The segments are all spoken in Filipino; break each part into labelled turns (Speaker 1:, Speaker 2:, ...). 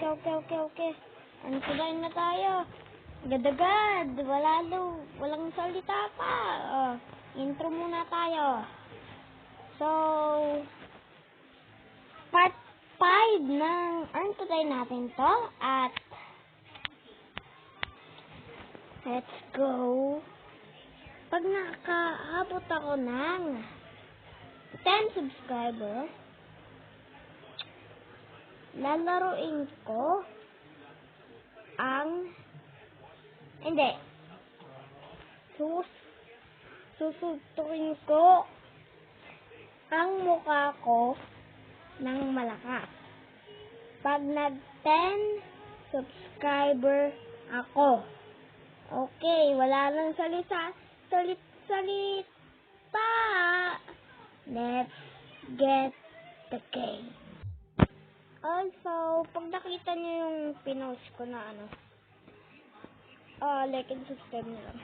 Speaker 1: Okay. Ano tuloy na tayo? Agad-agad. Walang salita pa. Intro muna tayo. So, part 5 ng Earn Today natin to. At, let's go. Pag nakaabot ako ng 10 subscriber, lalaruin ko ang susuntukin ko ang mukha ko ng malakas. Pag nag 10 subscriber ako. Okay, wala nang salita. Let's get the game. Also, pag nakita nyo yung pinost ko na like and subscribe nyo lang.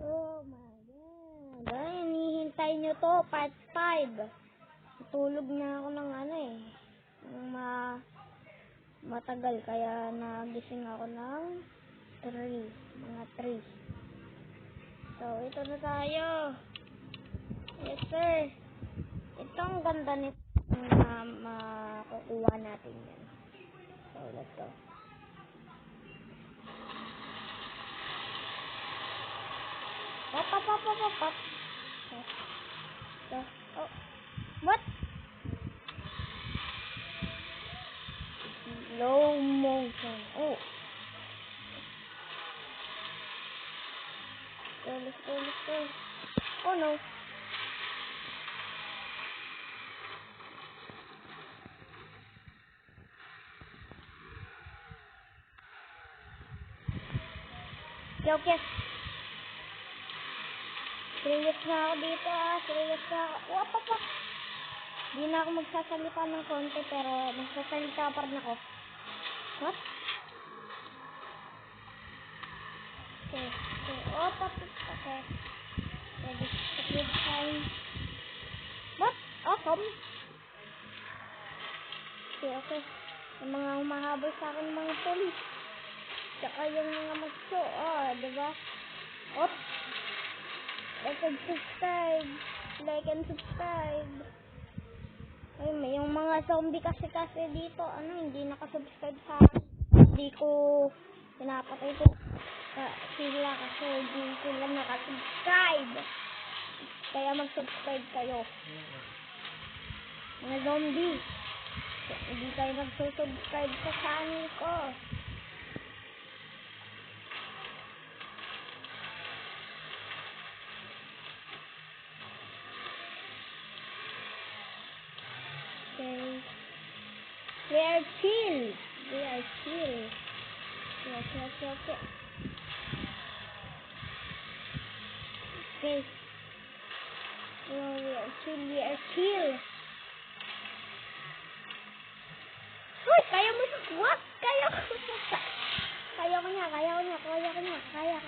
Speaker 1: Oh my God. Ay, hinihintay nyo to, part 5. Tulog na ako ng matagal, kaya nagising ako ng 3. So, ito na tayo. Yes, sir. Ito ang ganda nito na makukuha natin yan. So, let's go. Pop. Oh. What? Slow motion. Oh. Let's go. Oh no. Okay. Serious na ako dito What the fuck? Hindi na ako magsasalita ng konti, pero magsasalita pa rin ako. What? Okay. Okay. This time. What? Awesome. Okay. Yung mga humahabol sa akin mga polis. Tsaka yung mga magso. Diba? Oops. Like and subscribe. Ay, may yung mga zombie kasi dito, hindi nakasubscribe sa akin. Hindi ko pinapatay ko sila kasi hindi sila nakasubscribe. Kaya mag-subscribe kayo. Mga zombie. Hindi kayo nagsusubscribe sa channel ko. Okay. They are chill. Okay. Okay. We are chill. Uy, kaya mo. What? Kaya ko niya. Kaya.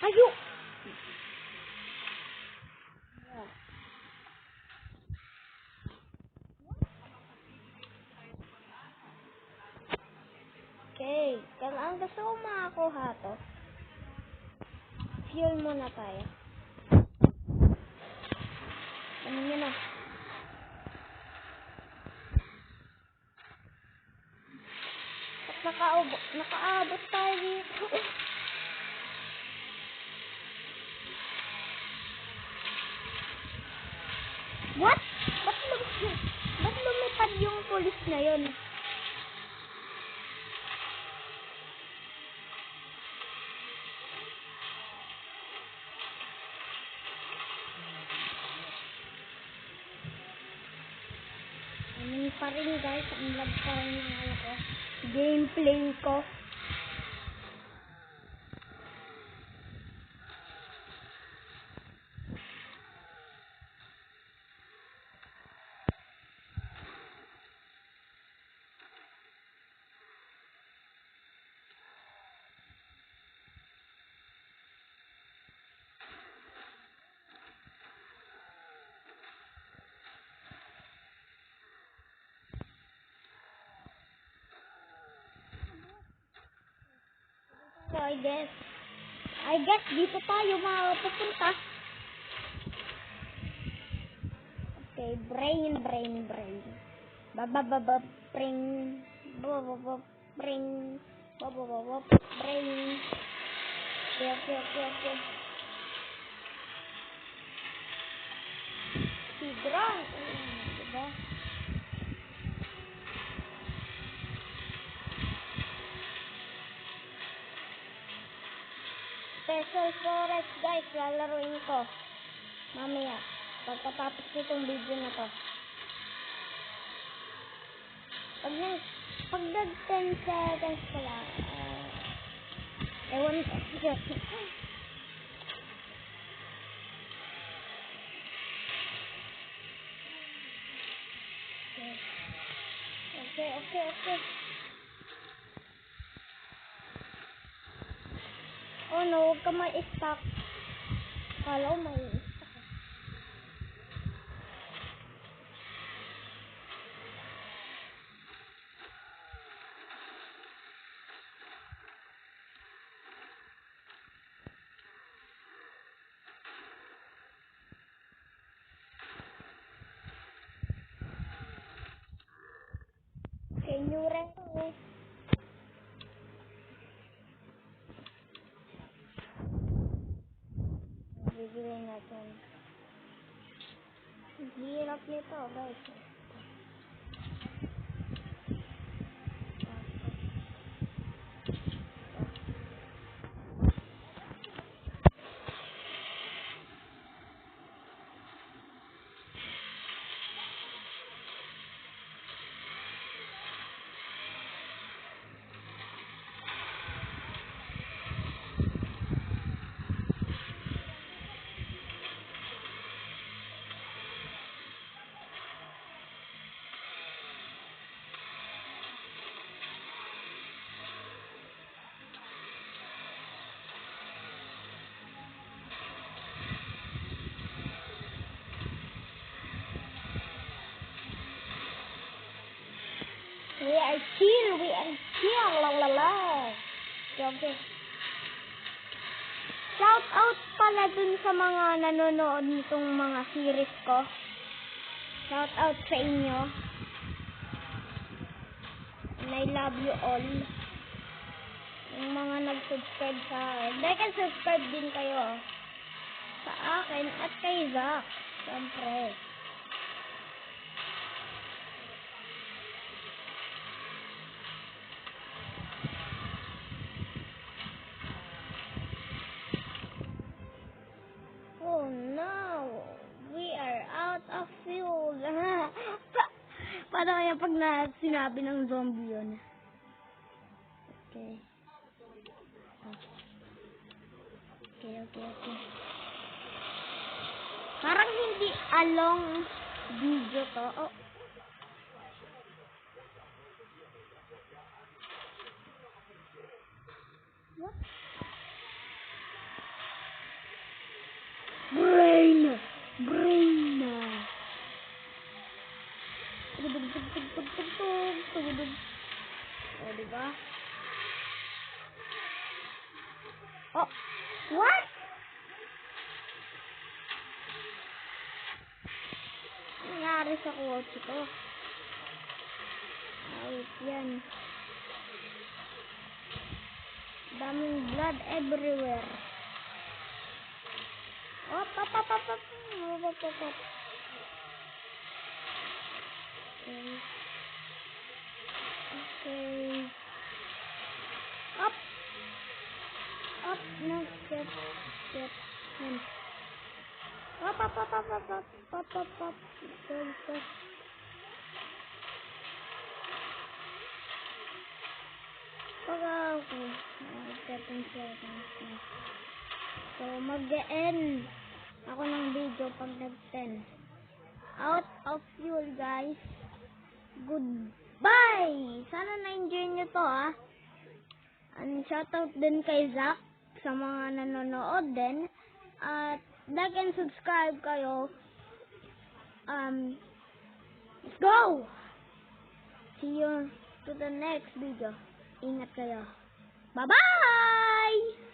Speaker 1: Ayok! Okay. Kung ang gusto ko makakuha to, fuel muna tayo. Ano nyo na? At nakaabot tayo dito. What? Ba't lumipad yung pulis na yun? Pa rin guys, ang lag pa rin ng gameplay ko. I guess. I guess dito tayo mapupunta. Okay, brain. Babababa, brain. Babababa, brain. Babababa, brain. Okay. Tigran. Diba? Special Forest, guys. Lalaroin ko. Mamaya. Pagkatapos nitong video na to. Pag nag 10 seconds pa lang. Ewan ko. Okay. Oh no, huwag ka ma-stuck. Kala ko may-stuck. Okay, new record. Bibigyan natin. Hirap nito, guys. We are chill, la. Okay. Shout out pala dun sa mga nanonood nitong mga series ko. Shout out sa inyo. And I love you all. Yung mga nag-subscribe sa akin. Like and subscribe din kayo. Sa akin at kay Zach. Siyempre. Oh no! We are out of fuel. Paano kaya pag sinabi ng zombie yun? Okay. Parang hindi along video to. Oh. What? Brain. Oh, diba? Oh, what? Nangyari sa kotse ko. Wait, yan. Daming blood everywhere. Op. Okay. Up. No, step. Up. Okay. 7 seconds na. So, mag-end ako ng video pag nag-10. Out of fuel, guys. Goodbye! Sana na-enjoy nyo to, ha. And shoutout din kay Zach sa mga nanonood din. At like and subscribe kayo. Let's go! See you to the next video. Ingat kayo. Bye-bye! Bye!